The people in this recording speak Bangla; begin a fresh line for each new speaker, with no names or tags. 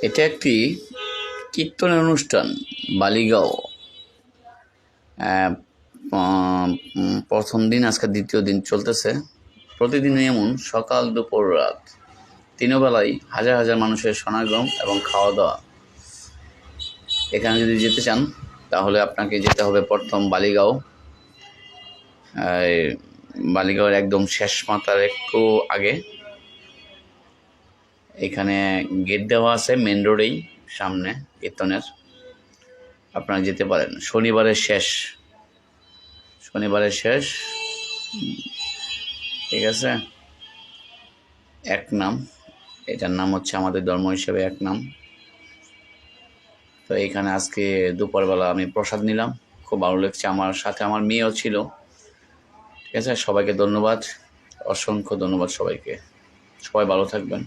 এটা একটি কীর্তনের অনুষ্ঠান। বালিগাঁও প্রথম দিন, আজকে দ্বিতীয় দিন চলতেছে। প্রতিদিনই এমন সকাল দুপুর রাত তিনও বেলায় হাজার হাজার মানুষের সমাগম এবং খাওয়া দাওয়া। এখানে যদি যেতে চান তাহলে আপনাকে যেতে হবে প্রথম বালিগাঁও। বালিগাঁওয়ের একদম শেষ মাথার একটু আগে এখানে গেট দেওয়া আছে, মেন রোডেই সামনে কীর্তনের। আপনারা যেতে পারেন। শনিবারের শেষ, ঠিক আছে। এক নাম, এটার নাম হচ্ছে আমাদের ধর্ম হিসেবে এক নাম। তো এখানে আজকে দুপুরবেলা আমি প্রসাদ নিলাম, খুব ভালো লাগছে। আমার সাথে আমার মেয়েও ছিল, ঠিক আছে। সবাইকে ধন্যবাদ, অসংখ্য ধন্যবাদ সবাইকে। সবাই ভালো থাকবেন।